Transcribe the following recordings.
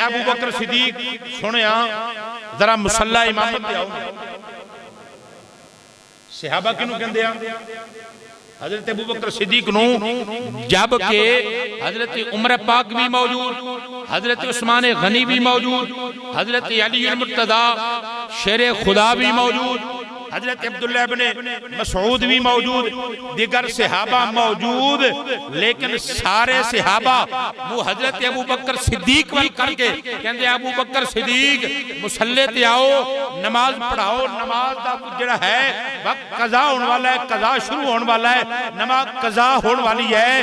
अबू बकर सिद्दीक सुनिया जरा मुसल्ला इमामत ते आओ। सहाबा किनू कहंदे आ? हजरत अबू बकर सिद्दीक नू, जब के हजरत उमर पाक भी मौजूद, हजरत उस्मान गनी भी मौजूद, हजरत अली मुर्तदा शेर खुदा भी मौजूद, हजरत अब्दुल्लाह इब्ने मसऊद भी मौजूद, दिगर सहाबा मौजूद, लेकिन सारे सहाबा वो हजरत अबू बकर सिद्दीक वल करके कहंदे अबू बकर सिद्दीक मुसल्ले ते आओ, नमाज पढ़ाओ। नमाज दा जिहड़ा है वक्त कज़ा होने वाला है, कज़ा शुरू होने वाला है, नमाज कज़ा होने वाली है।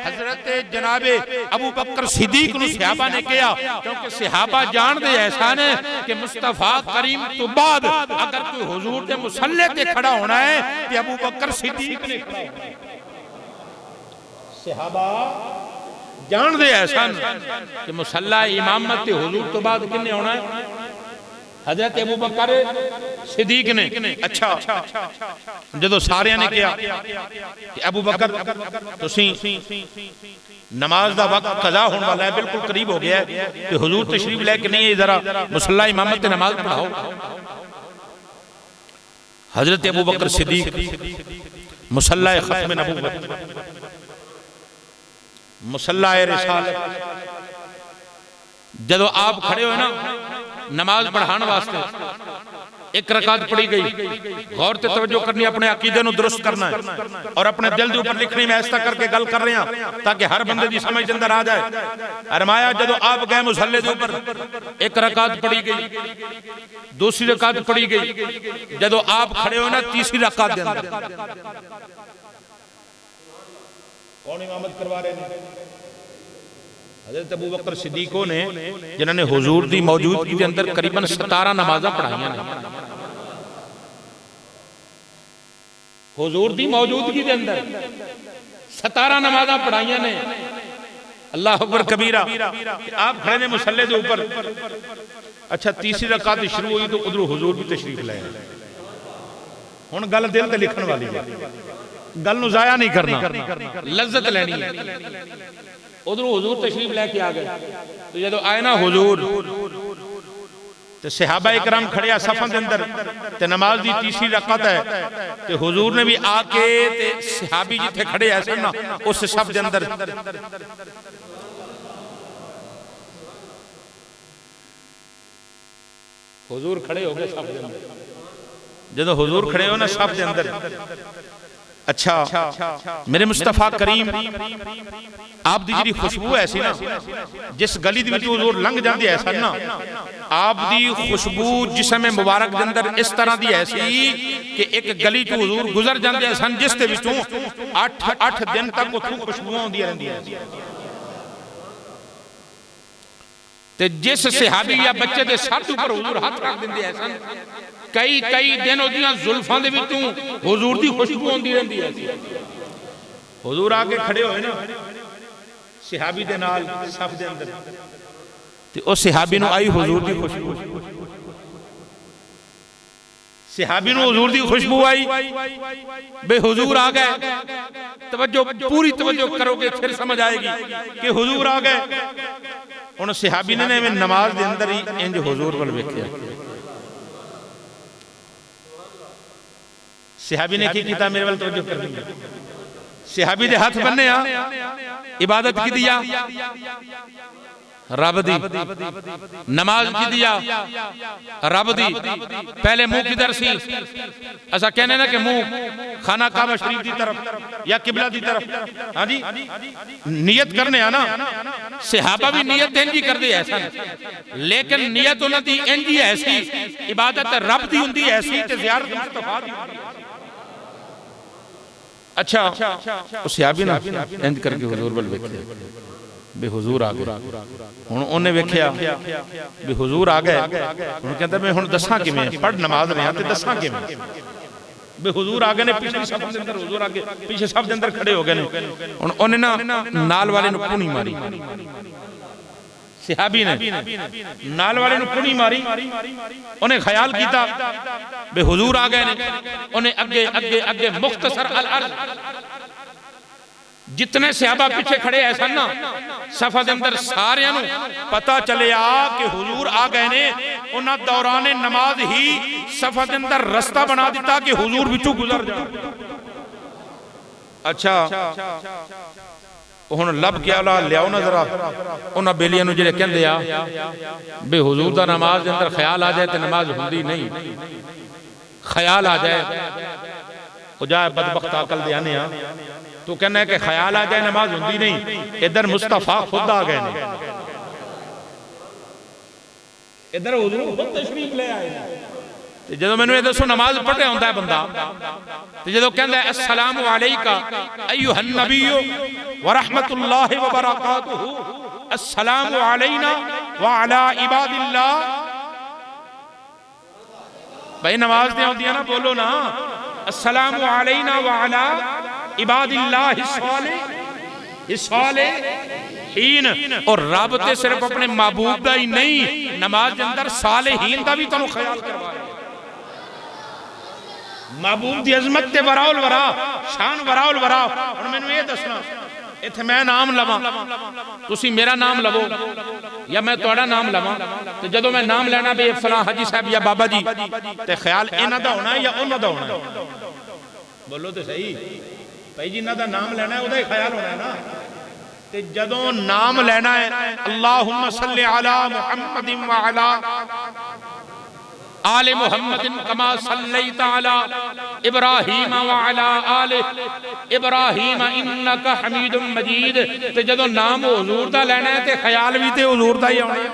हजरत जनाबे अबू बकर सिद्दीक नू सहाबा ने कहा, क्योंकि सहाबा जानदे ऐसा ने कि मुस्तफा करीम तो बाद अगर कोई हुजूर दे मुसल्ले ते खड़ा होना है तो अबू बकर सिद्दीक ने खड़ा होना है। सहाबा जानदे ऐसा कि मुसल्ला इमामत ते हुजूर तो बाद किन्ने होना है? हजरत अबू बकर सिद्दीक ने। अच्छा, जो सारे ने कहा कि अबू बकर तुसी नमाज दा वक्त कज़ा होने वाला है, बिल्कुल करीब हो गया है, कि हुजूर तशरीफ लेके नहीं है, जरा मुसल्ला इमामत ते नमाज पढ़ाओ। हजरत अबू बकर सिद्दीक मुसल्ला खत्म नबूवत, मुसल्ला रिसालत, जदों आप खड़े हो ना नमाज पढ़ाने वास्ते, एक रकात पढ़ी गई, गौर से तवज्जो करनी, अपने अकीदे नूं दुरुस्त करना है और अपने दिल के ऊपर लिखनी। मैं ऐसा करके गल कर रहा ताकि हर बंदे की समझ के अंदर आ जाए। अरमाया जदों आप गए मुसल्ले के ऊपर, एक रकात पढ़ी गई, दूसरी रकात पढ़ी गई, जदों आप खड़े हो ना तीसरी रकात के अंदर कौन इमामत करवा रहे हैं? हजरत अबू बकर सिद्दीकों ने, जिन्होंने हुजूर की मौजूदगी के अंदर करीबन 17 नमाज़ां पढ़ाइयां ने। हुजूर की मौजूदगी के अंदर 17 नमाज़ां पढ़ाइयां ने। अल्लाह अकबर कबीरा। आप खड़े ने मुसल्ले के ऊपर, अच्छा तीसरी रकात शुरू हुई तो उधरों हुजूर भी तशरीफ लाए। हुण गल दिल ते लिखण वाली है, गल नूं ज़ाया नहीं करना, लज्जत लैनी है। उधरों हुजूर तशरीफ लेके आ गए, तो जदों आए ना हुजूर ते सहाबा इकराम खड़े सफां दे अंदर, ते नमाज दी तीसरी रकात है, ते हुजूर ने भी आके ते सहाबी जिथे खड़े ऐसे ना उस सफ दे अंदर हुजूर खड़े हो गए सफ दे अंदर। जदों हुजूर खड़े हो ना सफ दे अंदर, अच्छा मेरे मुस्तफा करीम आप दी जी खुशबू ऐसी ना, जिस गली हुजूर लंघ जाते ऐसा ना, आप दी खुशबू जिस्म मुबारक के अंदर इस तरह की ऐसी कि एक गली चो हुजूर गुजर जाते सन जिस दे विचों 8 दिन तक उथों खुशबू आउंदियां रहिंदियां। ते जिस सहाबी या बच्चे के सर ऊपर हुजूर हाथ रख देंदे सन, कई दिन उहदियां जुल्फां दे विचों हुजूर दी खुशबू आउंदी रहिंदी है। हुजूर आके खड़े होए ना सहाबी दे नाल सफ दे अंदर, ते उस सहाबी नूं आई हुजूर दी खुशबू, सहाबी नूं हुजूर दी खुशबू आई, बे हुजूर आ गए। तवज्जो, पूरी तवज्जो करोगे फिर समझ आएगी कि हुजूर आ गए। हुण सहाबी ने नमाज दे अंदर ही इंज हुजूर वल वेखिया। सहाबी ने की कीता? मेरे वाल तवज्जो कर दी। सहाबी दे हाथ बन्ने आ, इबादत की दिया रब दी, नमाज की दिया रब दी। पहले मुंह किधर सी? ऐसा कहने ना कि मुंह खाना काबा शरीफ की तरफ या किबला की तरफ। हाँ जी, नियत करने आना। सहाबा भी नियत इंज ही करते ऐसा, लेकिन नियत उन्हां दी इंज ही ऐसी, इबादत रब दी हुंदी ऐसी ते ज़ियारत मुस्तफा दी। अच्छा उस सहाबी ना इंज करके हुजूर वल वेखिया, बे हुजूर आ गए। हुण ओने वेखिया बे हुजूर आ गए। हुण कहंदा मैं हुण दसां किवें, पढ़ नमाज रहा ते दसां किवें। बे हुजूर आ गए ने, पिछली सफ दे अंदर हुजूर आ गए, पीछे सफ दे अंदर खड़े हो गए ने। हुण ओने ना नाल वाले नूं पुणी मारी, सहाबी ने नाल वाले नूं पुणी मारी। उन्हें ख्याल किया बे हुजूर आ गए ने। उन्हें अगे अगे अगे मुख्तसर अल अर्ज जितने सहाबा पिछे खड़े है सन ना सफा दे अंदर सारियां नूं पता चलिया कि हुजूर आ गए ने। उन्हां दौराने नमाज ही सफा दे अंदर रास्ता बना दिता कि हुजूर विचों गुजर जा। अच्छा हुण लब के आला लियाओ ना जरा उन्हां बेलियां नूं जिहड़े कहंदे आ बे हुजूर दा नमाज दे अंदर ख्याल आ जाए ते नमाज हुंदी नहीं, ख्याल आ जाए ओ जाए बदबख्त अकल दे आने आ तू कहना है कि ख्याल आ जाए नमाज होंदी नहीं। इधर मुस्तफा खुद आ गए ने, इधर हुजूर खुद तशरीफ ले आए। ते जदों मैनूं ये दसो नमाज पढ़ रहा होंदा है बंदा ते जदों कहंदा है अस्सलामु अलैका अय्युहन नबिय्यु व रहमतुल्लाहि व बरकातुहु अस्सलामु अलैना व अला इबादिल्लाह। भाई नमाज ते आउंदी है ना, बोलो ना अस्सलामु अलैना व अला इबादिल्लाहिस्सालिहीन। और रब ते सिर्फ अपने महबूब दा ही नहीं, नमाज के अंदर सालिहीन दा भी तुहानू ख्याल करवाया। महबूब दी अजमत ते वराउल वरा शान वराउल वरा। हुण मैनू ये दसना इत्थे मैं नाम लवां तुसी मेरा नाम लवो या मैं तुहाडा नाम लवां ते जदों मैं नाम लेना बे फलां हाजी साहब या बाबा जी ते ख्याल इन्हां दा होना या उन्हां दा होना? बोलो तो सही भाई जिन्हां दा नाम लेना है उहदा ही ख्याल होना है ना। ते जदों नाम लेना है अल्लाहुम्मा सल्ली अला मुहम्मदिन व अला आले मुहम्मदिन कमा सल्लैता अला इब्राहीम व अला आले इब्राहीम इन्नका हमीदुम मजीद। ते जदों नाम हुजूर दा लेना है ते ख्याल भी ते हुजूर दा ही आना है।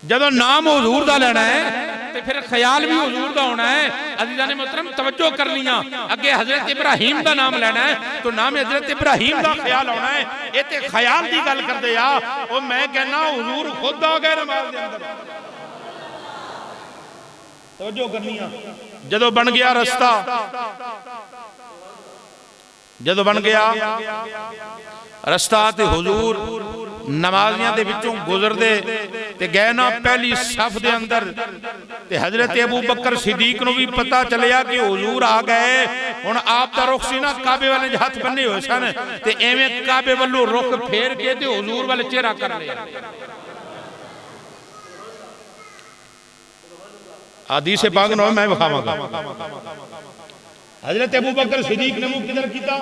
जदों नाम हुजूर दा लेना है ते फिर ख्याल भी हुजूर दा होना है। अज़ीज़ान मोहतरम तवज्जो कर लिया, अगे हजरत इब्राहीम दा नाम लेना है तो नाम हजरत इब्राहीम दा ख्याल होना है। ये ते ख्याल दी गल करदे आ ओ मैं कहना हुजूर खुद आ गए नमाज दे अंदर। तवज्जो करनी आ। जदों बन गया रास्ता, जदों बन गया रास्ता ते हुजूर नमाजियां दे विचों गुजरदे ते गए ना पहली सफ दे अंदर ते हजरत अबू बकर सिद्दीक नूं भी पता चलिया कि हुजूर आ गए। हुण आप दा रुख सी ना काबे वाले हाथ बन्ने होए सन ते एवें काबे वल्लों रुख फेर के ते हुजूर वाले चेहरा कर लिया। हदीस पाक ना मैं विखावांगा। हजरत अबू बकर सिद्दीक ने मुंह किधर कीता?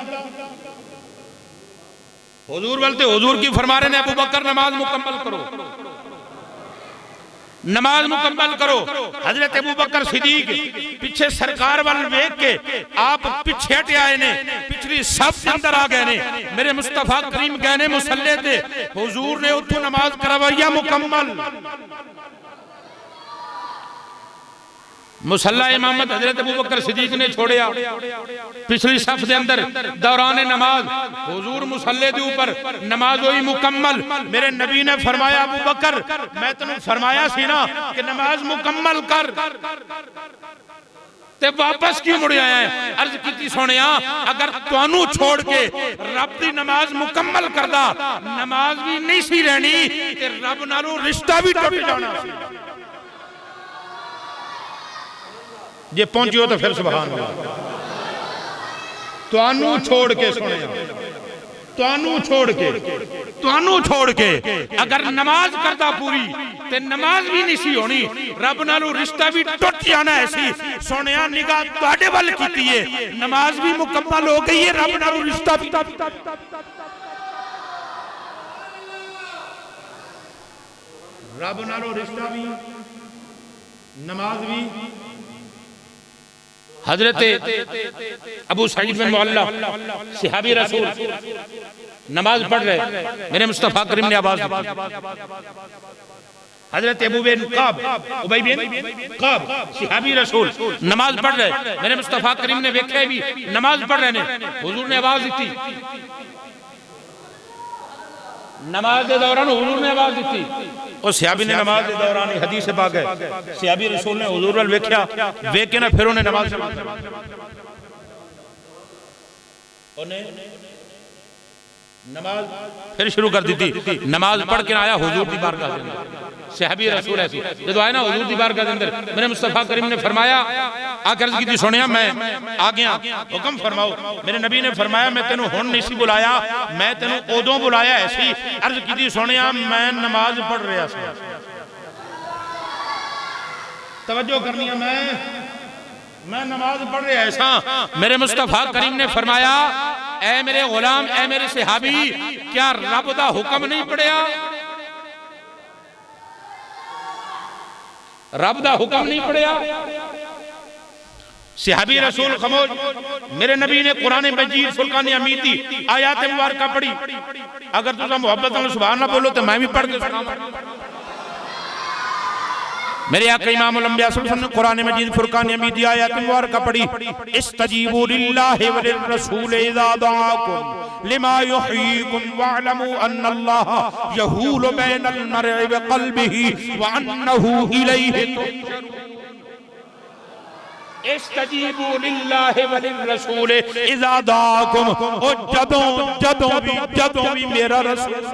हुजूर बोलते हुजूर की फरमा रहे ने अबू बकर नमाज मुकम्मल करो, नमाज मुकम्मल करो। हजरत अबू बकर सिद्दीक पीछे सरकार वाल वेख के आप पीछे हटे आए ने, पिछली सब अंदर आ गए ने। मेरे मुस्तफा करीम गए ने मुसल्ले ते, हुजूर ने उठो नमाज करवाइया मुकम्मल। मुसल्ला इमामत हजरत अबू बकर सिद्दीक ने छोड़िया पिछली सफ दे अंदर दौरान नमाज हुजूर मुसल्ले दे ऊपर नमाज होई मुकम्मल। मेरे नबी ने फरमाया अबू बकर मैं तन्नू फरमाया सी ना कि नमाज मुकम्मल कर ते वापस क्यों मुड़ आया है? अर्ज की सुनिया अगर तुहानू छोड़ के रब दी नमाज मुकम्मल करदा नमाज भी नहीं सी रहनी ते रब नालों रिश्ता भी टूट जाना सी। जे पहुंचियो तो फिर सुभान अल्लाह। तुहानू छोड़ के सुनिया तुहानू छोड़ के अगर नमाज करदा पूरी ते नमाज भी नहीं सी होनी, रब नालों रिश्ता भी टूट जाना ऐसी। सुनिया निगाह तुहाडे वल कीती है, नमाज भी मुकम्मल हो गई है, रब नालों रिश्ता भी रब नालों रिश्ता भी नमाज भी। हजरत अबू सईद बिन मुअल्ला सहाबी रसूल नमाज पढ़ रहे, मेरे मुस्तफा करीम ने आवाज दी। हजरत अबू बिन काब उबई बिन काब सहाबी रसूल नमाज पढ़ रहे, मेरे मुस्तफा करीम ने वेख्या भी नमाज पढ़ रहे ने, हुजूर ने आवाज दी। नमाज के दौरान हुजूर ने आवाज दी और सहाबी ने नमाज के दौरान हदीस पाक है सहाबी रसूल ने हुजूर वाल वेख्या, वेख के ना फिर उन्हें नमाज नमाज फिर शुरू कर दी थी। नमाज पढ़ के आया हुजूर दी बारगाह दे अंदर, सहाबी रसूल ऐसी जो आया ना हुजूर दी बारगाह दे अंदर, मेरे मुस्तफा करीम ने फरमाया आके अर्ज की सुनिया मैं आ गया, हुक्म फरमाओ। मेरे नबी ने फरमाया मैं तेनू हुण नहीं सी बुलाया, मैं तेनू उदों बुलाया ऐसी। अर्ज की सुनिया मैं नमाज पढ़ रहा सी। तवज्जो करनी है, मैं नमाज पढ़ रहा ऐसा। मेरे मुस्तफा करीम ने फरमाया ऐ मेरे गुलाम, ऐ मेरे सहाबी, क्या रब दा हुक्म नहीं पढ़िया? रब दा हुक्म नहीं पढ़िया? सहाबी रसूल खमोश। मेरे नबी ने कुरान मजीद फुरकान हमीद दी आयत मुबारक पढ़ी। अगर तुम मोहब्बत में सुभान अल्लाह बोलो तो मैं भी पढ़ के सुनाऊं। मेरे आका इमाम अल-अंबिया सल्लल्लाहु अलैहि वसल्लम ने कुरान मजीद फुरकान हमीद दी आयत मुबारक पढ़ी। इस्तजीबू लिल्लाहि व लिर्रसूल इज़ा दआकुम लिमा युहयीकुम वअलमू अन्नल्लाह यहूलु बैनल मर्इ व क़ल्बिही व अन्नहु इलैहि तुहशरून। इस्तजीबू लिल्लाहि व लिर्रसूल इज़ा दआकुम, ओ जदों भी मेरा रसूल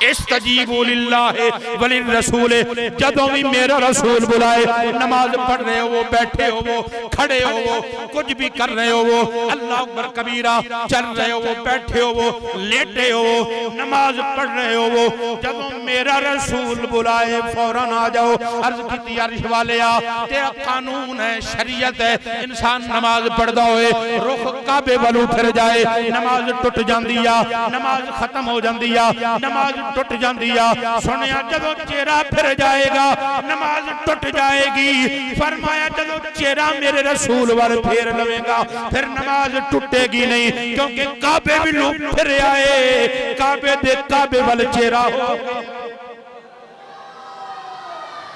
इस्तजीबू लिल्लाहि व लिर्रसूल, जदों भी मेरा रसूल बुलाए, नमाज पढ़ रहे हो वो, बैठे हो वो, खड़े हो वो, कुछ भी कर रहे हो वो, अल्लाह अकबर कबीरा चल रहे हो वो, बैठे हो वो, लेटे हो वो, नमाज पढ़ रहे हो वो, जदों मेरा रसूल बुलाए फौरन आ जाओ। अर्ज की अर्श वाले आ, तेरा कानून है, शरीयत है, इंसान नमाज पढ़दा होए रुख काबे वाल फिर जाए, नमाज टुट जाती आ, नमाज खत्म हो जाती आ, नमाज टुट जाती आ। सुनिया जदों चेहरा फिर जाएगा नमाज टुट जाएगी। फरमाया जदों चेहरा मेरे रसूल वाल फेर लवेगा फिर नमाज टुटेगी नहीं, क्योंकि काबे भी लोग फिर आए, काबे दे काबे वाल चेहरा हो,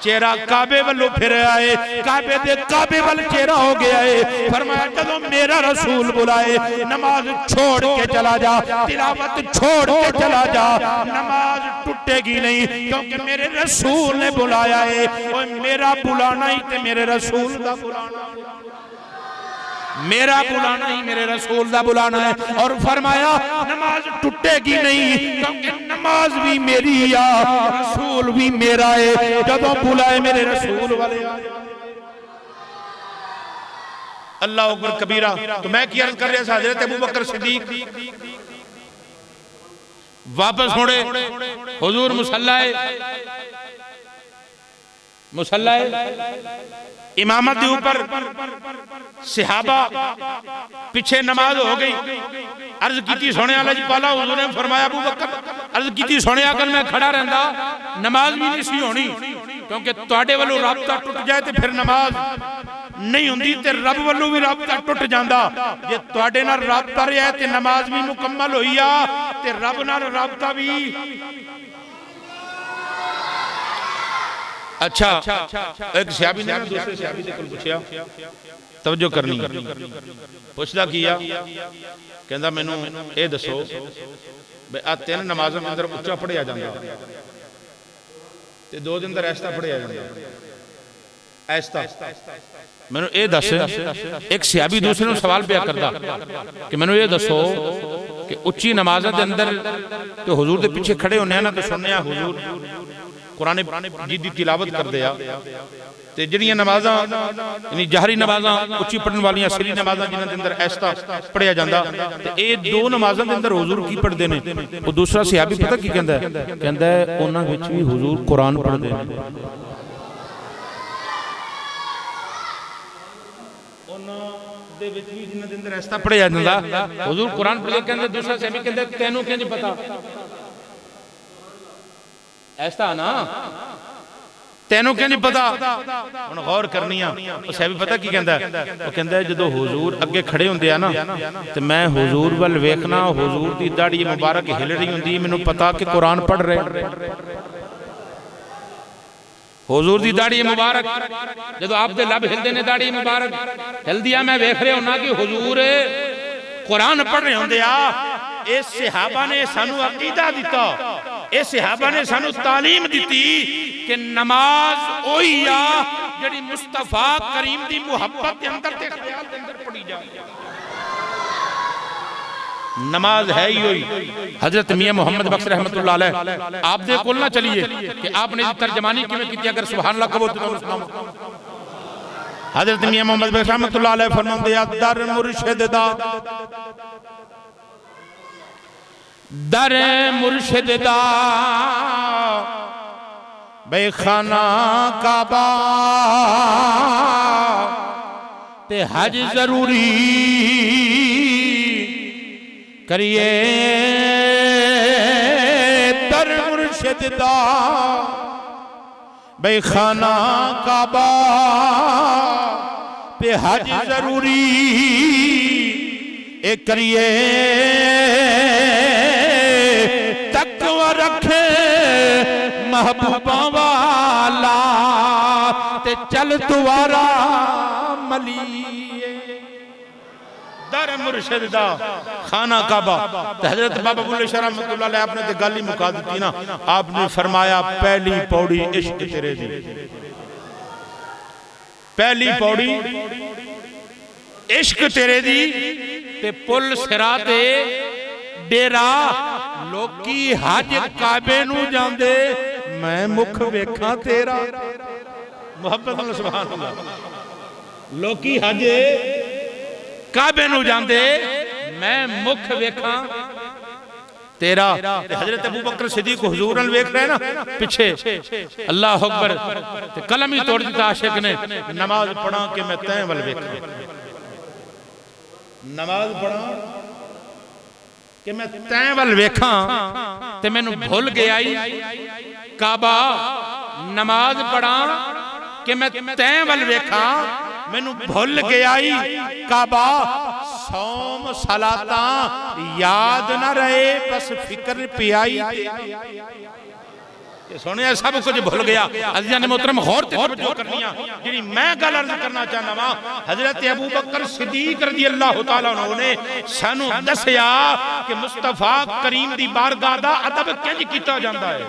चेहरा काबे वालों फिर आए, काबे दे काबे वाल चेहरा हो गया है। फरमाया जदों मेरा रसूल बुलाए नमाज छोड़ के चला जा, तिलावत छोड़ के चला जा, नमाज टूटेगी नहीं, क्योंकि मेरे रसूल ने बुलाया है। और मेरा बुलाना ही ते मेरे रसूल का बुलाना, मेरा बुलाना ही मेरे रसूल का बुलाना है। और फरमाया नमाज टूटेगी नहीं, क्योंकि नमाज भी मेरी आ, रसूल भी मेरा है। जदों बुलाए मेरे रसूल वाले अल्लाह अकबर कबीरा। तो मैं क्या अर्ज कर रहा था, हजरत अबू बकर सिद्दीक वापस मुड़े, हुजूर मुसल्लाए इमामत के ऊपर, सहाबा पीछे नमाज हो गई। अर्ज की सोने पाला, हुजूर ने फरमाया अबू बकर, अर्ज की सोने अगर मैं खड़ा रहता नमाज भी नहीं सी होनी, क्योंकि तुहाडे वालों राबता टुट जाए तो फिर नमाज नहीं होंदी, ते रब वालों भी राबता टुट जाता। जे तुहाडे नाल राबता रहा ते नमाज भी मुकम्मल होई आ, ते रब नाल राबता भी। अच्छा एक सहाबी ने दूसरे सहाबी से पूछा, तवज्जो करनी, पुछदा किया, कहंदा मैनू ये दसो बे आ तीन नमाज़ां दे अंदर उच्चा पढ़िया जांदा ते दो दे अंदर ऐस्ता पढ़िया जांदा, ऐस्ता मैनू ये दस। एक सहाबी दूसरे नूं सवाल पिया करदा कि मैनू ये दसो कि उच्ची नमाज़ां दे अंदर ते हुजूर दे पीछे खड़े होने ना, तो सुनने हुजूर कुरान मजीद दी तिलावत करदे आ, ते जिहड़ियां नमाज़ां यानी जहरी नमाज़ां उच्ची पढ़न वालियां सिरी नमाज़ां जिन्हां दे अंदर ऐस्ता पढ़िया जांदा, ते ये दो नमाज़ां दे अंदर हुजूर की पढ़दे ने। वो दूसरा सहाबी पता की कहंदा है, कहंदा है उन्हां विच भी हुजूर कुरान पढ़दे ने, उन्हां दे विच भी जिन्हां दे अंदर ऐस्ता पढ़िया जांदा हुजूर कुरान पढ़दे। कहंदा दूसरा सहाबी कहंदा तैनूं किंज पता ऐसा ना, तेनों क्या नहीं पता? हुण गौर करनी आ। सहाबी पता की कहंदा, वो कहंदा जदों हुजूर अगे खड़े हुंदे आ ना ते मैं हुजूर वल वेखना, हुजूर दी दाढ़ी मुबारक हिल रही हुंदी, मैनूं पता कि कुरान पढ़ रहे। हुजूर दी दाढ़ी मुबारक जदों आप दे लब हिलदे ने, दाढ़ी मुबारक हिलदी आ, मैं वेख रहा हुंदा कि हुजूर कुरान पढ़ रहे हुंदे आ। इस सहाबा ने सानू अकीदा दिता, इस सहाबा ने सानू तालीम दी कि नमाज ओही आ जिहड़ी मुस्तफा करीम दी मुहब्बत के अंदर ते ख्याल के अंदर पढ़ी जाए। नमाज है ही होई। हजरत मियां मोहम्मद बख्श रहमतुल्लाह अलैह आप दे कोल ना चलिए कि आपने तर्जमानी किवें कीती, अगर सुभान अल्लाह कहो तो सुनाओ। हजरत मियां मोहम्मद बख्श रहमतुल्लाह अलैह फरमाते हैं दर मुर्शिद दा, दर मुर्शिद दा बेखाना काबा ते हज जरूरी करिए दर मुर्शिद दा बेखाना काबा पे हज जरूरी ए करिए तकवा रखे महबूबा वाला ते चल दुआरा मलिए दर मुर्शिद दा खाना काबा। हजरत बाबा बुल्ले शाह रहमतुल्लाह अलैह आपने तो गल ही मुका दी ना। आपने फरमाया पहली पौड़ी इश्क तेरे दी, पहली पौड़ी इश्क तेरे दी ते पुल सिरा ते डेरा लोकी हज काबे नू जांदे मैं मुख वेखां तेरा। मुहब्बत नाल सुभान अल्लाह। लोकी हज काबे नू जांदे मैं मुख वेखां तेरा। हजरत अबू बकर सिद्दीक हुजूर अल वेख रहे ना पिछे, अल्लाह अकबर ते कलम ही तोड़ दिता आशिक ने। नमाज पढ़ा के मैं तैं वल वेखां, नमाज पढ़ा कि मैं तैं वल वेखां ते मैनू भुल गया काबा। नमाज पढ़ा कि मैं तैं वल वेखां मैनू भुल गया काबा। सौम सलाता याद ना रहे बस फिक्र पियाई। सुनिया सब कुछ भूल गया। अज़ीज़ान मोहतरम गौर ते तवज्जो करनी है जिहड़ी मैं गल अर्ज करना चाहना वा। हजरत अबू बकर सिद्दीक रज़ी अल्लाह तआला अन्हु ने सानू दसिया कि मुस्तफा करीम दी बारगाह दा अदब किंज कीता जांदा है।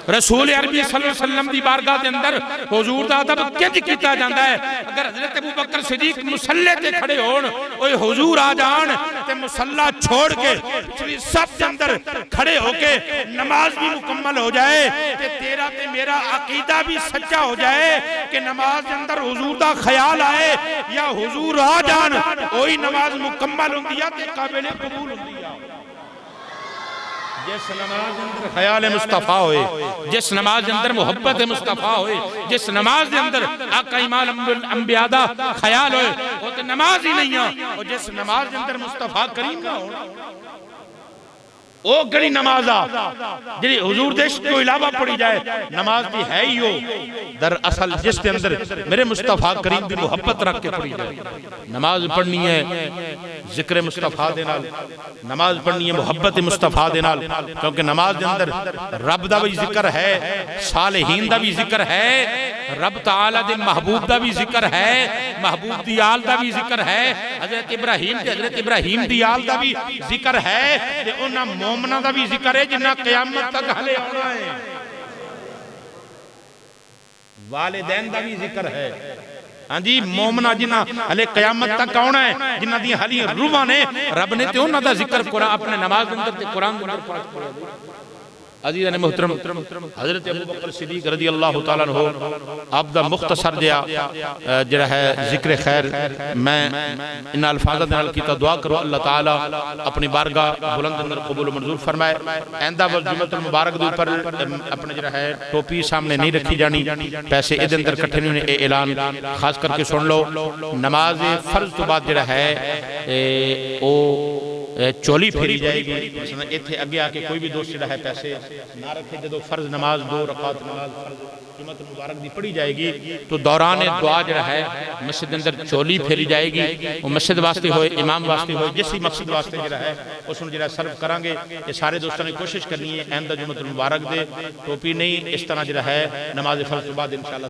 रसूल अरबी सल्लल्लाहु अलैहि वसल्लम दी बारगाह के अंदर हुजूर दा अदब किंज कीता जांदा है। अगर हजरत अबू बकर सिद्दीक मुसल्ले ते खड़े होण, ओए हुजूर आ जान ते मुसल्ला छोड़ के पिछली सब के अंदर खड़े होके नमाज भी मुकम्मल हो जाए ते तेरा ते मेरा अकीदा भी सच्चा हो जाए कि नमाज के अंदर हुजूर दा ख्याल आए या हुजूर आ जान, ओही नमाज मुकम्मल हुंदी है ते काबिल कबूल हुंदी है। जिस नमाज के अंदर ख्याल मुस्तफा होए, जिस नमाज के अंदर मोहब्बत मुस्तफा होए, जिस नमाज के अंदर आका इमाम अंबिया दा ख्याल होए, वो तो नमाज ही नहीं है। और जिस नमाज के अंदर मुस्तफा करीम ना हो वो गड़ी नमाज आ जी हुजूर दे इश्क को इलावा पढ़ी जाए नमाज भी है ही हो। दरअसल जिसके अंदर मेरे मुस्तफा करीम की मोहब्बत रख के पढ़ी जाए। नमाज पढ़नी है जिक्र मुस्तफा दे नाल, नमाज पढ़नी है मोहब्बत मुस्तफा दे नाल, क्योंकि नमाज के अंदर रब दा भी जिक्र है, सालेहीन दा भी जिक्र है, रब तआला दे महबूब दा भी जिक्र है, महबूब दी आल दा भी जिक्र है, हजरत इब्राहीम दी आल दा भी जिक्र है ते उन्हां मोमना दा भी जिक्र है जिन्ना क़यामत तक हले आना है, वालिदैन दा भी जिक्र है। हाँ जी मोमना जिन्ना हले क़यामत तक आना है, जिन्ना दी हली रूहां ने रब ने ते उन्हां दा जिक्र कुरान अपने नमाज के अंदर ते कुरान के अंदर। अज़ीज़ान मोहतरम हजरत अबू बकर सिद्दीक रज़ी अल्लाह तआला अन्हु आप दा मुख्तसर जिहड़ा है जिक्र खैर मैं इन अल्फाज़ां दे नाल कीता। दुआ करो अल्लाह ताला अपनी बारगाह बुलंद अंदर कबूल मंजूर फरमाए। आइंदा जुम्मतुल मुबारक दे ऊपर अपने जिहड़ा है टोपी सामने नहीं रखी जानी, पैसे इहदे अंदर इकट्ठे नहीं होने। ऐलान खास करके सुन लो, नमाज फर्ज तो बाद जिहड़ा है ओ चोली फेरी जाएगी। इत्थे अगे आके कोई भी दोस्त जिहड़ा है पैसे ना रखे। जो फर्ज नमाज 2 रकात नमाज जुम्मतुल मुबारक दी पढ़ी जाएगी तो दौरान दुआ जिहड़ा है मस्जिद के अंदर चोली फेरी जाएगी। वो मस्जिद वास्ते होए, इमाम वास्ते होए, जिस भी मकसद वास्ते जिहड़ा है उसनूं जिहड़ा सर्व करांगे। ये सारे दोस्तों ने कोशिश करनी है आइंदा जुम्मतुल मुबारक दे टोपी नहीं इस तरह जिहड़ा है नमाज फर्ज तो बाद इंशाअल्लाह